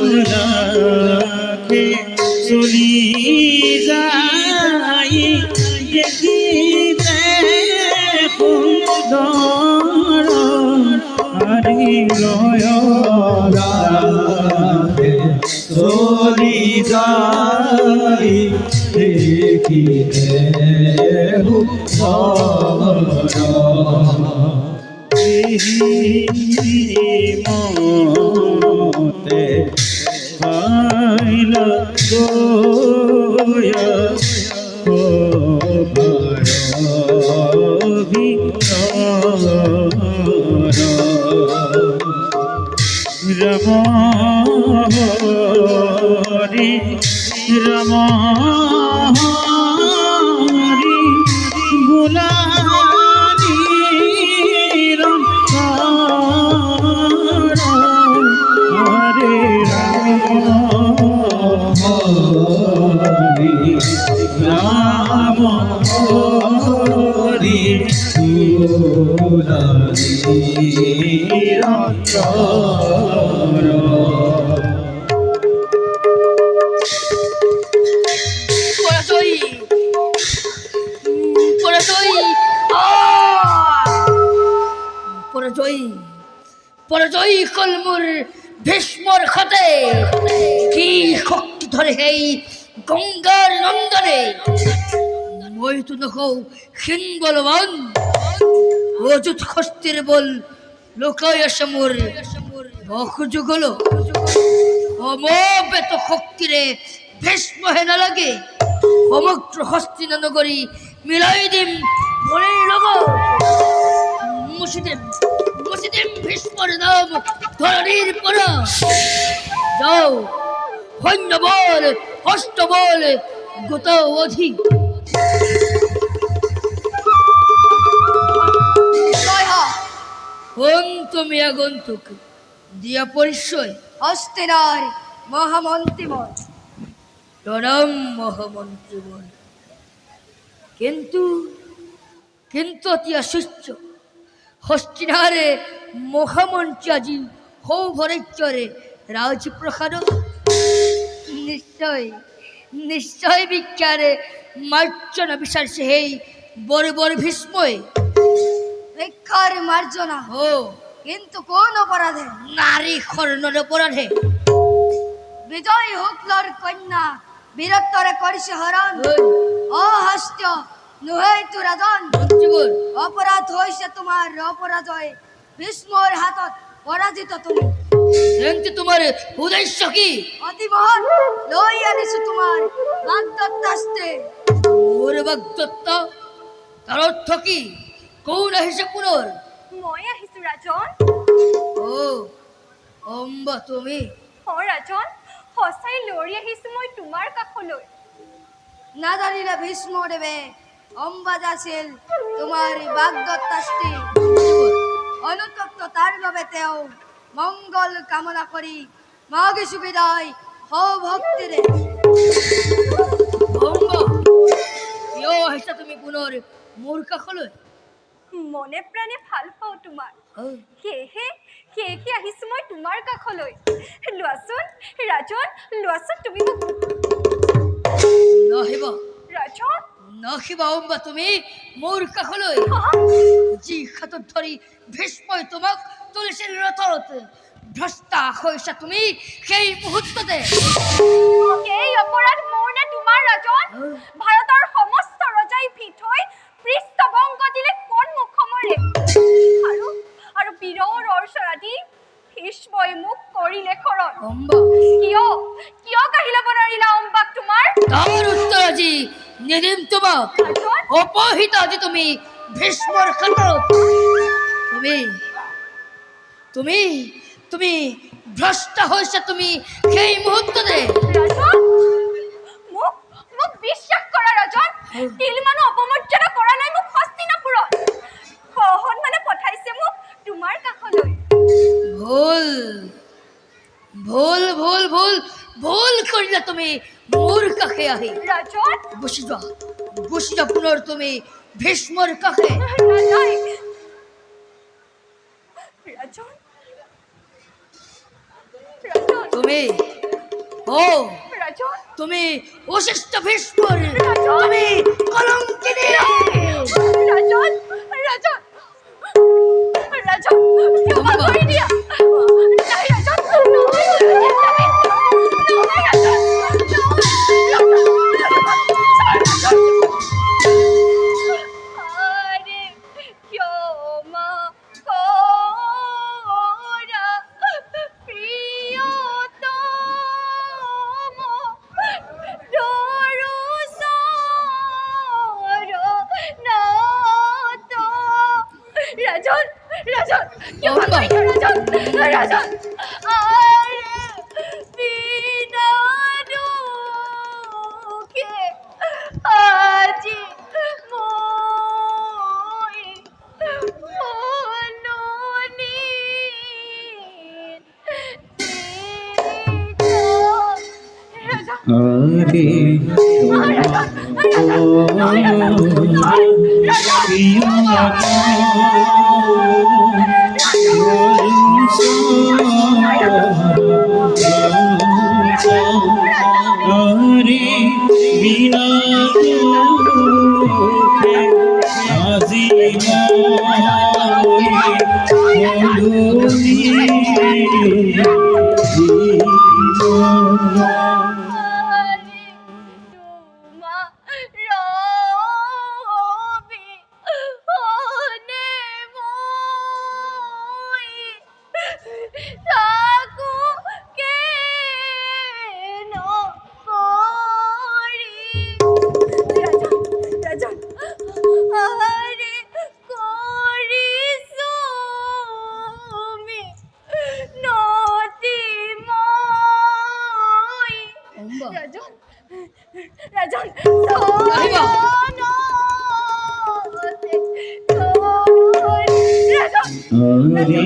লয়রাকে চলি যাই দেখিতে সুন্দর হরি লয়রাকে চলি যাই দেখিতে মতে পাইল গোয়া ও রম হরি রম হরি গুলানি রম হরে রাম হরি রাম হরি গুলানি রম পরাজয়ী কলমুর ভীষ্মর খাতে কি শক্তি ধরে হেই গঙ্গার নন্দনে মই তো নখৌ ক্ষীণ বলবান অযুত হস্তির বল লোকায় সমুর বকযুগল সমবেত শক্তিরে ভীষ্ম হেনা লাগে সমগ্র হস্তিনা নগরী মিলাই দিম ভরের লগ মুসিদিম ভীষ্মর নাম ধরণীর পর যাও সৈন্য বল হস্ত বল গোত অধি তুমি আগন্তুক দিয়া পরিচয় হস্তিনার মহামন্ত্রীমল প্রণাম মহামন্ত্রীমল কিন্তু অতি আশ্চর্য হস্তিনারে মহামন্ত্রী আজি হৌ ভরেশ্বরে রাজপ্রসাদ নিশ্চয় বিখ্যারে মার্জনা বিশ্বাসে হেই বড় বড় ভীষ্ময় ভিক্ষার মার্জনা ও কিন্তু কোন অপরাধে? নারী খর্ণর অপরাধে। বিজয় হুকলর কন্যা বীরত্বরে করিছে হরণ অহস্ত নুহেই তু রাজন অপরাধ হইছে তোমার অপরাজয় ভীষ্মর হাতত পরাজিত তুমি এমতি তোমার উদ্দেশ্য কি? অতি মহৎ লই আনিছো তোমার বাগদত্তাস্তে ওর বাগদত্ত তার অর্থ কি? কোন আহিছে পুনর? মই আহিছো ৰাজন। ও অম্বা তুমি? ৰাজন সঁচাই লৰি আহিছো মই তোমাৰ কাষলৈ। নাজানিলে ভীষ্মদেৱে অম্বাজ আছিল তোমাৰ বাগদত্তাস্তি অনুতপ্ত তাৰ বাবে তেওঁ মংগল কামনা কৰি মাগিছো বিদায় হও ভক্তিৰে। অম্বা কিয় আহিছা তুমি পুনৰ মোৰ কাষলৈ? মনে প্ৰাণে ভাল পাওঁ তোমাক সেয়েহে আহিছো মই তোমাৰ কাষলৈ। লোৱাচোন ৰাজন লোৱাচোন তুমি মোক। নাহিব ৰাজন নাহিবা অম্বা তুমি মোৰ কাষলৈ। যি হাতত ধৰি ভীষ্মই তোমাক তুলিছিল ৰথত ভ্ৰষ্টা হৈছা তুমি সেই মুহূৰ্ততে। এই অপৰাধ মোৰ নে তোমাৰ ৰাজন? ভাৰতৰ সমস্ত ৰজাই ভিত হৈ পৃষ্ঠভংগ দিলে কোন মুখমৰে আৰু বীৰৰ অৰ্চৰাদি ভীষ্মই মোক কৰিলে খৰণ। কিয় কাঢ়ি ল'ব নোৱাৰিলা অম্বাক তোমাৰ? তাৰ উত্তৰ আজি নিদিম তোমাক। অপহিত আজি তুমি ভীষ্মৰ হাতত। তুমি ভ্ৰষ্টা হৈছা তুমি সেই মুহূৰ্ততে। মোক বিশ্বাস কৰা ৰাজন। তিলমানো অপমৰ্যাদা কৰা নাই মোক হস্তিনাপুৰত। সন্মানে পঠাইছে মোক তোমাৰ কাষলৈ। ভুল কৰিলা তুমি মোৰ কাষে আহি। ৰাজন গুচি যোৱা পুনৰ তুমি ভীষ্মৰ কাষে। তুমি ও রাজন তুমি অশিষ্ট ভীষ্মর, তুমি কলঙ্কিনী। রাজন রাজন রাজন ক্ষমা করে দিয়া নাই রাজন আরে ক্ষমা করা প্রিয়তম রাজন রাজন ক্ষমা করে দিও রাজন রাজন আরে বিনা দুঃখে আজি মই মননি আরে বিনা আজি রাজন রাজন আহিবা। মনে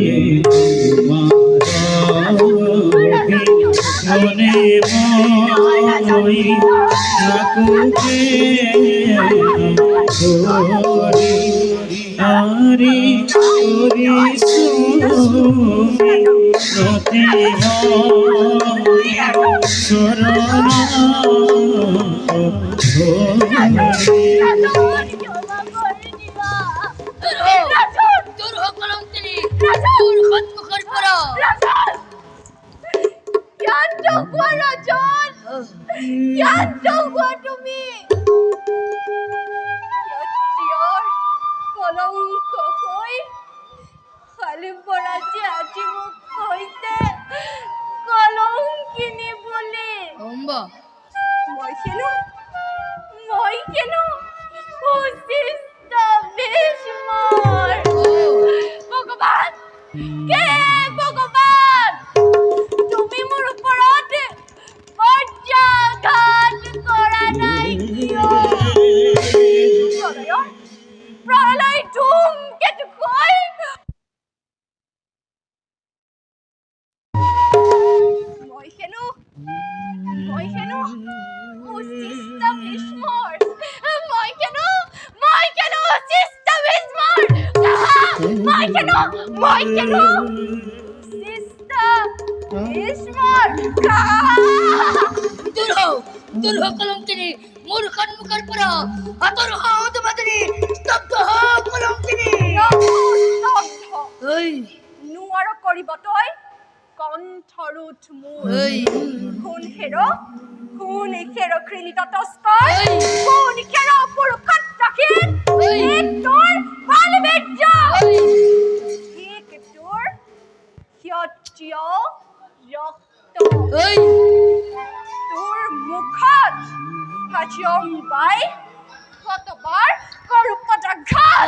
মই থাকুকে আরে প্রতি শরণ দূর হোক কলঙ্কিনী, দূর সন্মুখের পরা। তুমি কলঙ্ক হই খালি পড়াচ্ছে আজি মুখ হইতে কলঙ্কিনী বলে অম্বা মই কেন অশিষ্ট ভীষ্মর ভগবান কে ভগবান তুমি মোৰ ওপৰত বজ্ৰাঘাত কৰা নাই কিয় প্ৰলয় ধুমকেতু কৈ মই কেন অশিষ্ট ভীষ্মৰ মই কেন অশিষ্ট ভীষ্মৰ মই কেন অশিষ্ট ভীষ্মৰ দূর হোক কলঙ্কিনী, মোর সন্মুখের পরা। হাতর হাত বাদরি স্তব্ধ হোক কলঙ্কিনী। এই নোৱাৰ কৰিব তই কণ্ঠৰোধ মোৰ এই কোন খেৰ ঘৃণিত তস্কৰ কোন খেৰ পুৰুষত ৰাখিল তোৰ বালবীৰ্য তোৰ ক্ষত্ৰিয় ৰক্ত এই তোৰ মুখত কাজিয়ম বাই শতবাৰ কৰো পদাঘাত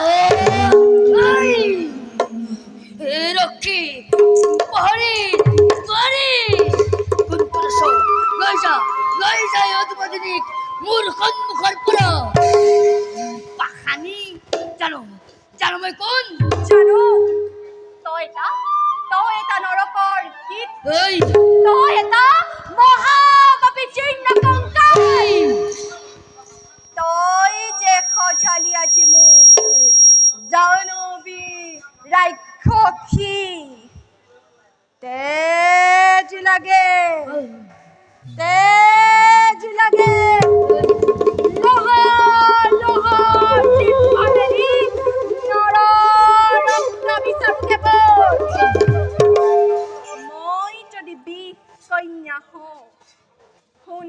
রক্ষী প্রহরী তোরে কোন পুরুষ লই যায় অধিপতিনিক মোর সন্মুখর পরা পাখানি জানো মই কোন জানো তই এটা নৰকৰ গীত এই তই এটা মহাপাপী চিহ্ন কংকাল তই যে খজালি আজি মোক দানৱী ৰাক্ষসী তে লাগে তেজ লাগে লোহা লোহা টিপালেরি নররত্ন বিচার দেব মই যদি কন্যা হওঁ শুন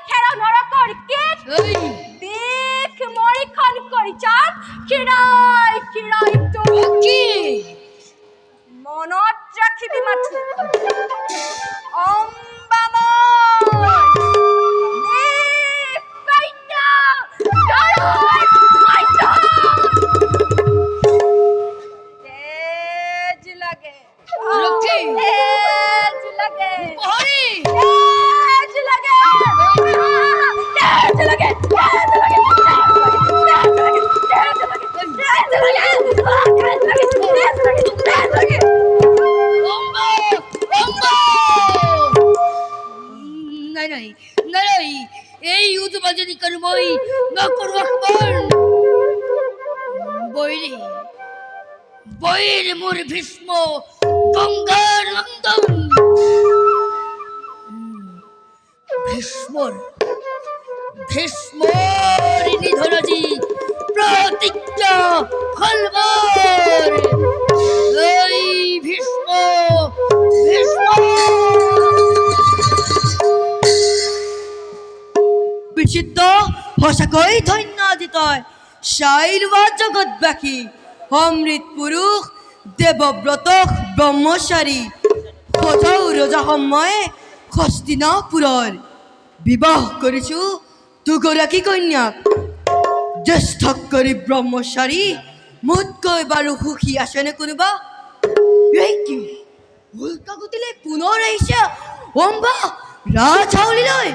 খেৰ নৰকৰ কেত এই দেখ মৰিখন কৰি চাপ খিৰাই খিৰাই তোৰ কি মনত ৰাখিবি মাথো অম্বাময় দেৱকন্যা নৰৰ কন্যা তেজ লাগে ৰখি তেজ লাগে হৰি তেজ লাগে তেজ লাগে তেজ লাগে নাই নাই নাই এই উদবাজনী কৰো মই নকৰো আকবৰ বৈৰে মোৰ ভীষ্ম গংগাৰ নন্দন ভীষ্মৰ নিধনজি প্ৰতিজ্ঞা ফলবৰ এই ভীষ্ম বিচিত্ৰ সঁচাকৈ ধন্য আজি তই চাইলোৱা জগতবাসী অমৃত পুৰুষ দেৱব্ৰত ব্ৰহ্মচাৰী সজাও ৰজা সময়ে হস্তিনাপুৰৰ বিবাহ কৰিছো দুগৰাকী কন্যাক জ্যেষ্ঠ কৰি ব্ৰহ্মচাৰী মোতকৈ বাৰু সুখী আছেনে কোনোবা এই কি উল্কা গতিলৈ পুনৰ আহিছে অম্বা ৰাজহাউলিলৈ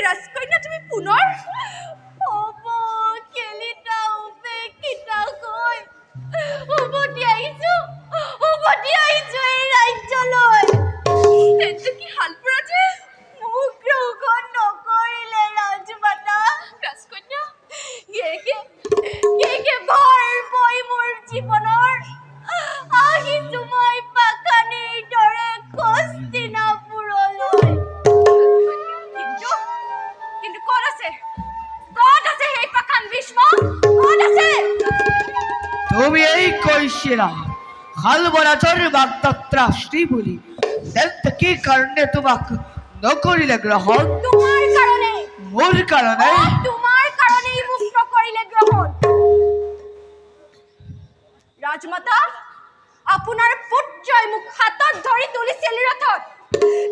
ৰাজকন্যা তুমি পুনৰ হ'ব কেলিটা উপেক্ষিতা হৈ উভতি আহিছো এই ৰাজ্যলৈ তেন্তে কি হালপুৰা যে মোক গ্ৰহণ নকৰিলে ৰাজমাতা ৰাজকন্যা কেকে ভৰ বৈ মোৰ জীৱনৰ আহিছো মই পাখানিৰ দৰে হস্তিনাপুৰলৈ কিন্তু ক'ত আছে সেই পাখান ভীষ্ম ক'ত আছে তুমি এই কৈছিলা খালবৰাজৰ বাগদত্ৰাষ্ট্ৰী বুলি তেন্তে কি কাৰণে তোমাক নকৰিলে গ্ৰহণ তোমাৰ কাৰণে মোৰ কাৰণে তোমাৰ কাৰণেই মোক নকৰিলে গ্ৰহণ ৰাজমাতা আপোনাৰ পুত্ৰই মোক হাতত ধৰি তুলিছিল ৰথত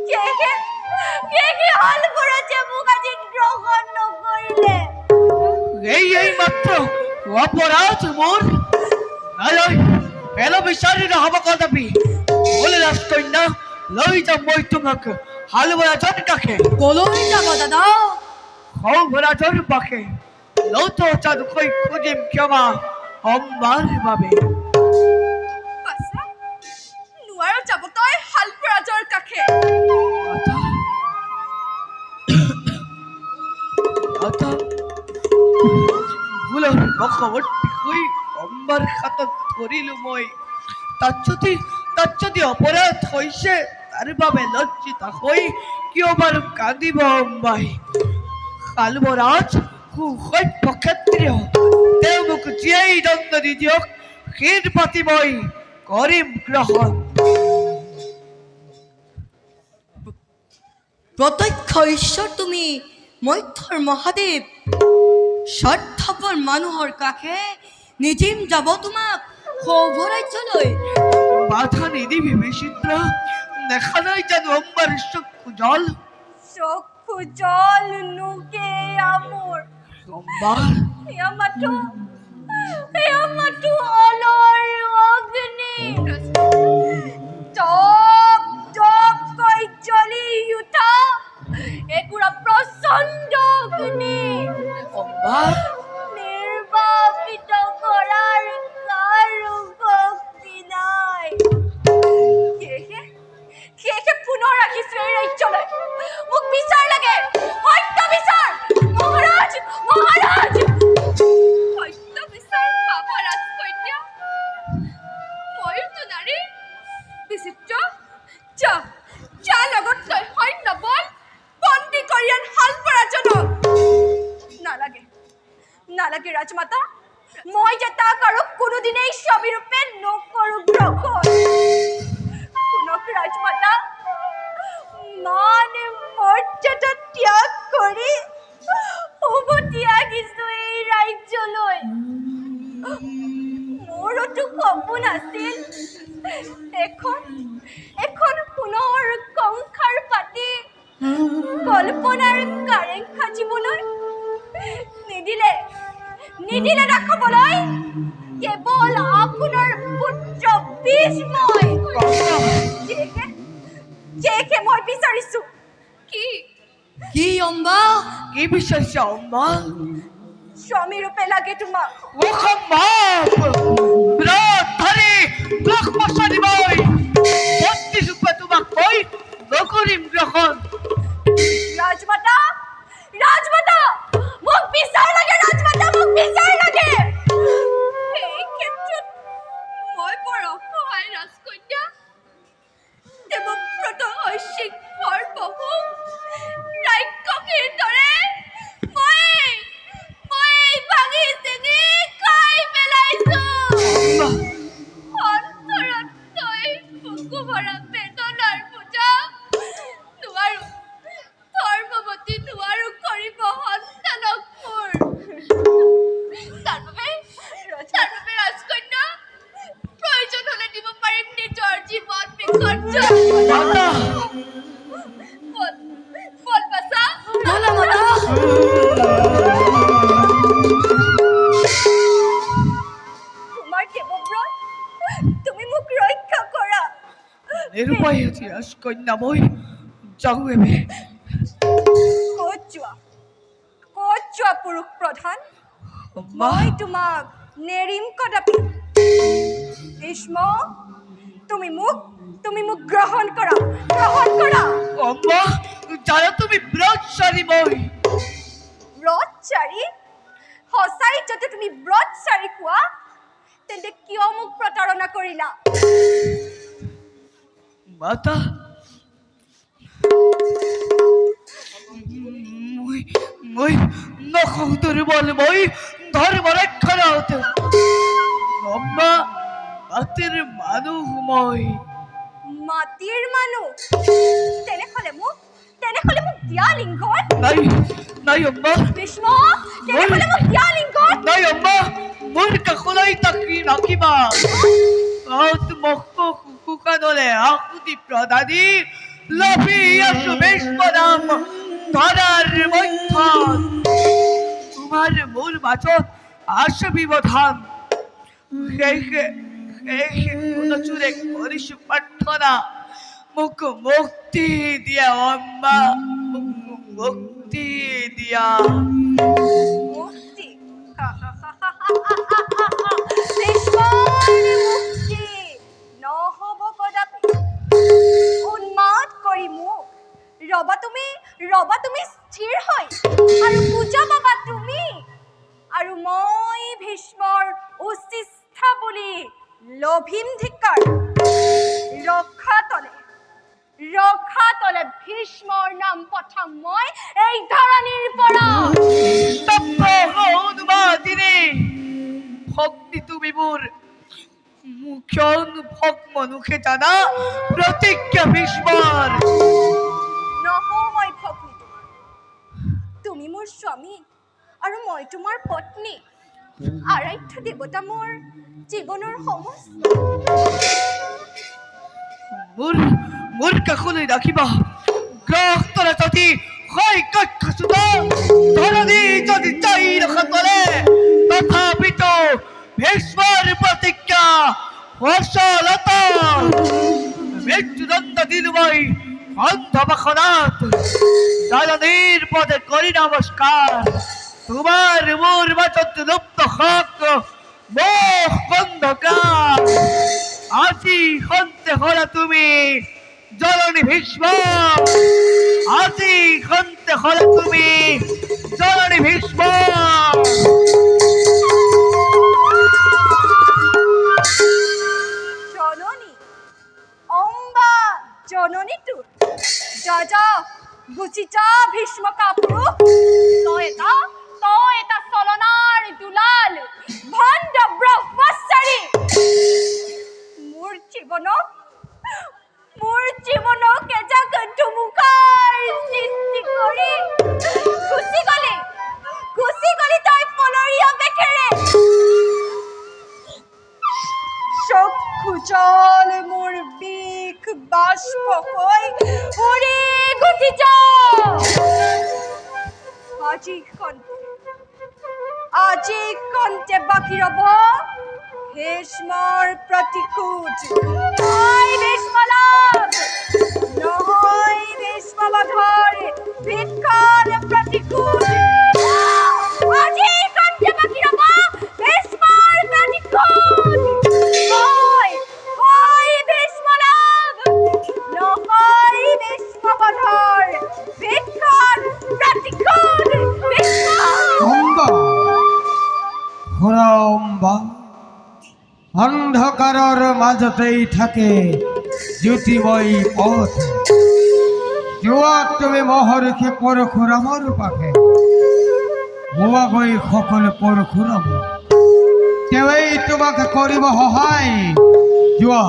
কি হল বৰাজে মোক আজি গ্ৰহণ নকৰিলে এই মাত্ৰ অপৰাধ মোৰ হেলো বিচাৰি নহ'ব কদাপি বোলে ৰাজকন্যা লৈ যাম মই তোমাক হালবৰাজৰ কাষে কলৈ যাব দাদা সৌভৰাজৰ পাশে লৌত চাদুকৈ খুজিম ক্ষমা সম্বাৰ বাবে পাছা নোৱাৰো যাব তই হালপুৰাজৰ কাষে ভুলৰ মুখৱৰ্তী হৈ অম্বাৰ হাতত ধৰিলো মই তাত যদি অপৰাধ হৈছে তাৰ বাবে লজ্জিত হৈ কিয় বাৰু কান্দিব অম্বাই কালবৰাজ সুসভ্য ক্ষত্ৰিয় তেওঁ মোক জীয়াই দণ্ড দি দিয়ক ক্ষীৰ পাতি মই কৰিম গ্ৰহণ প্ৰত্যক্ষ ঈশ্বৰ তুমি মধ্যৰ মহাদেৱ স্বাৰ্থপৰ মানুহৰ কাষে নিজিম যাব তোমাক সৌভৰাজ্যলৈ বাধা নিদিবি বিচিত্ৰ দেখা নাই জানো অম্বাৰ চক্ষু জল নুকে মোৰ অম্বাৰ এয়া মাথো অলর অগ্নি টপ টপ কৈ জ্বলি উঠা একুৰা প্ৰচণ্ড অগ্নি অম্বাৰ নিৰ্বাপিত কৰাৰ কাৰো শক্তি নাই সেয়েহে পুনৰ ৰাখিছো এই ৰাজ্যলৈ মোক বিচাৰ লাগে সত্য বিচাৰ মহাৰাজ সত্য নালাগে নালাগে ৰাজমাতা মই যে তাক আৰু কোনোদিনেই স্বামী ৰূপে নকৰো গ্ৰহণ শুনক ৰাজমাতা মান মৰ্যাদা ত্যাগ কৰি উভতি আহিছো এই ৰাজ্যলৈ মোৰতো সপোন আছিল এখন সোণৰ সংসাৰ পাতি কল্পনাৰ কাৰেং সাজিবলৈ নিদিলে ৰাখিবলৈ কেৱল আপোনাৰ পুত্ৰ ভীষ্মই যেকে মই বিচাৰিছো কি অম্বা কি বিচাৰিছা অম্মা স্বামী ৰূপে লাগে তোমাক অসম্ভৱ বিৰাট ধৰি ব্ৰহ্মচাৰী মই বত্ৰিশ ৰূপে তোমাক মই নকৰিম গ্ৰহণ ৰাজমাতা মোক বিচাৰ লাগে ৰাজমাতা মোক বিচাৰ লাগে এই ক্ষেত্ৰত মই বৰ অসহায় ৰাজকন্যা দেৱব্ৰত ঐশিক সৰ্বভৌ ৰাক্ষসীৰ দৰে মই ভাঙি চিঙি খাই পেলাইছো অন্তৰত তই বুকু ভৰা বেদনাৰ বোজা নোৱাৰো ধৰ্মৱতী নোৱাৰো কৰিব সন্তানক মোৰ তাৰ বাবে ৰাজকন্যা প্ৰয়োজন হলে দিব পাৰিম নিজৰ জীৱন বিসৰ্জন মাতা বল বাছা বলা মাতা তোমাৰ দেৱব্ৰত তুমি মোক ৰক্ষা কৰা নিৰুপায় এটি ৰাজকন্যা মই যাওঁ এবে ক'ত যোৱা পুৰুষ প্ৰধান অম্মা মই তোমাক নেৰিম কদাপি ভীষ্ম তুমি মোক গ্ৰহণ কৰা অম্মা জানো তুমি ব্ৰতচাৰী মই ব্ৰতচাৰী সঁচাই যদি তুমি ব্ৰতচাৰী কোৱা তেন্তে কিয় মোক প্ৰতাৰণা কৰিলা মাতা মই নকওঁ দুৰ্বল মই ধৰ্ম ৰক্ষণাত অম্মা মাটিৰ মানুহ মই মাটিৰ মানুহ তেনেহলে মোক দিয়া লিংগন নাই অম্মা ভীষ্ম তেনেহলে মোক দিয়া লিংগন নাই অম্মা মোৰ কাষলৈ তাকি ৰাখিবা শুকানলে আকুতি প্ৰদানী লভি আছো ভীষ্মনাম ধৰাৰ মধ্যত তোমাৰ মোৰ মাজত আছে ব্যৱধান সেয়েহে গুণচুৰে কৰিছো প্ৰাৰ্থনা মোক মুক্তি দিয়া অম্মা মোক মুক্তি দিয়া মুক্তি মুক্তি নহব কদাপি উন্মাদ কৰি মোক ৰবা তুমি স্থিৰ হৈ আৰু পূজা পাবা তুমি আৰু মই ভীষ্মৰ উচিষ্টা বুলি লভিম ধিক্কাৰ ৰখা তলে ভীষ্মৰ নাম পঠাম মই এই ধৰণিৰ পৰা স্তব্ধ অনুবাদিনী ভক্তি তুমি মোৰ মুখ্য অনুভৱ মনুষে জানা প্ৰতিজ্ঞা ভীষ্মৰ নহয় ভগ্নী তুমি মোৰ স্বামী আৰু মই তোমাৰ পত্নী আৰাধ্য দেৱতা মোৰ জীৱনৰ সমস্ত মোৰ কাষলৈ ৰাখিবা গ্ৰহ তলে যদি হয় কক্ষসুতা ধৰণী যদি চাই ৰখা তলে তথাপিতো ভীষ্মৰ প্ৰতিজ্ঞা সফলতা মৃত্যুদণ্ড দিলো মই অন্ধবাসনাত জননীৰ পদে কৰি নমস্কাৰ তোমাৰ মোৰ মাজত লুপ্ত হক মোহ বন্ধকাৰ আজি সন্তে হলা তুমি জননী ভীষ্ম আজি সন্তে হলা তুমি জননী ভীষ্ম জননী অম্বা জননীটো যা গুচি যা ভীষ্ম কাপুৰুষ তই এটা জীৱনক এজাক ধুমুকাৰ সৃষ্টি কৰি গুচি গলি তই পলৰীয়া বেখেৰে চক্ষু জল মোৰ বিষ বাষ্প হৈ উৰি গুচি যা আজি কন্তে বাকী ৰব ভীষ্মৰ প্ৰতিশোধ নহয় ভীষ্মলাভ নহয় ভীষ্মবধৰ ভিক্ষাৰ প্ৰতিশোধ আজি কন্তে বাকী ৰব ভীষ্মৰ প্ৰতিশোধ হয় ভীষ্মলাভ নহয় ভীষ্মবধৰ ভিক্ষাৰ প্ৰতিশোধ অম্বা ঘোৰা অম্বা অন্ধকাৰৰ মাজতেই থাকে জ্যোতিময়ী পথ যোৱা তুমি মহৰ্ষি পৰশুৰামৰ পাশে হোৱাগৈ সকলো পৰশুৰাম তেওঁই তোমাক কৰিব সহায় যোৱা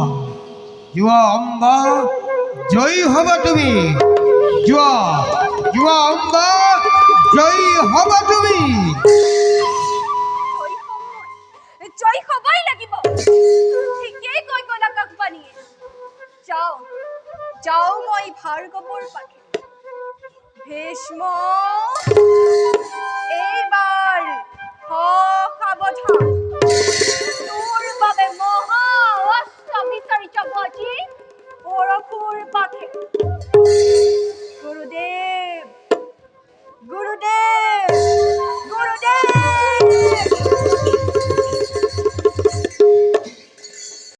যোৱা অম্বা জয়ী হবা তুমি যোৱা অম্বা জয়ী হবা তুমি জয় হবই লাগিব ঠিকেই কৈ গ'ল আকাশবাণীয়ে যাও মই ভাৰ্গৱৰ পাখে ভীষ্ম এইবাৰ সাৱধান তোৰ বাবে মহা অস্ত্ৰ বিচাৰি যাব আজি পৰশুৰ পাখে